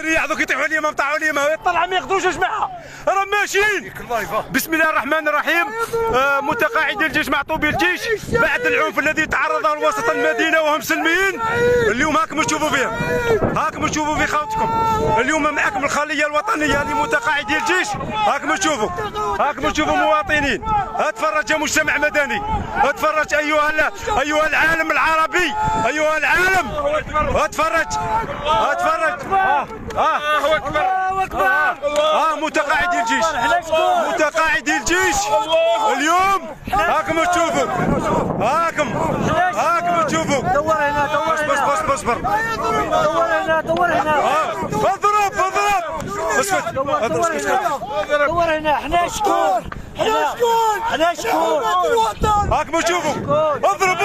يعضوك يطيحوا عليا ما طاحوا عليا ما طلع ما يقدروش يا جماعه راه ماشيين. بسم الله الرحمن الرحيم. متقاعدي الجيش مع طوبي الجيش بعد العنف الذي تعرض له وسط المدينه وهم سلميين. اليوم هاكم تشوفوا فيهم، هاكم تشوفوا في خوتكم. اليوم معكم الخليه الوطنيه لمتقاعدي الجيش. هاكم تشوفوا، هاكم تشوفوا مواطنين. اتفرج يا مجتمع مدني، اتفرج ايها العالم العربي، ايها العالم اتفرج اتفرج. الله اكبر. متقاعدي الجيش، متقاعدي الجيش اليوم هاكم تشوفوا، هاكم تشوفوا. دور هنا، دور هنا. اصبر دور هنا، دور هنا. اضرب اسكت. دور هنا. احنا شكون؟ احنا شكون؟ هاكم تشوفوا. اضرب.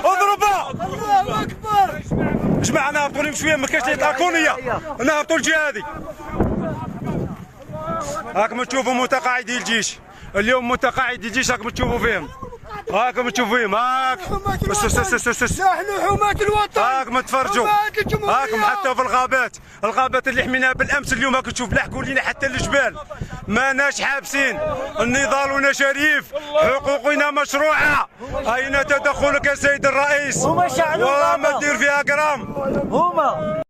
الله اكبر. جماعه نهبطوا لهم شويه ما كاينش اللي يطلقوني، نهبطوا الجهادي. هاكم تشوفوا متقاعدي الجيش اليوم، متقاعدي الجيش هاكم تشوفوا فيهم، هاكم تشوفوا فيهم. نحن حماة الوطن. هاكم تفرجوا، هاكم حتى في الغابات اللي حميناها بالامس اليوم هاكم تشوف لحقوا لينا حتى الجبال. ماناش حابسين، نضالنا شريف، حقوقنا مشروعه. اين تدخلك يا سيد الرئيس؟ هما شعلوا وما تدير فيها قرام. هما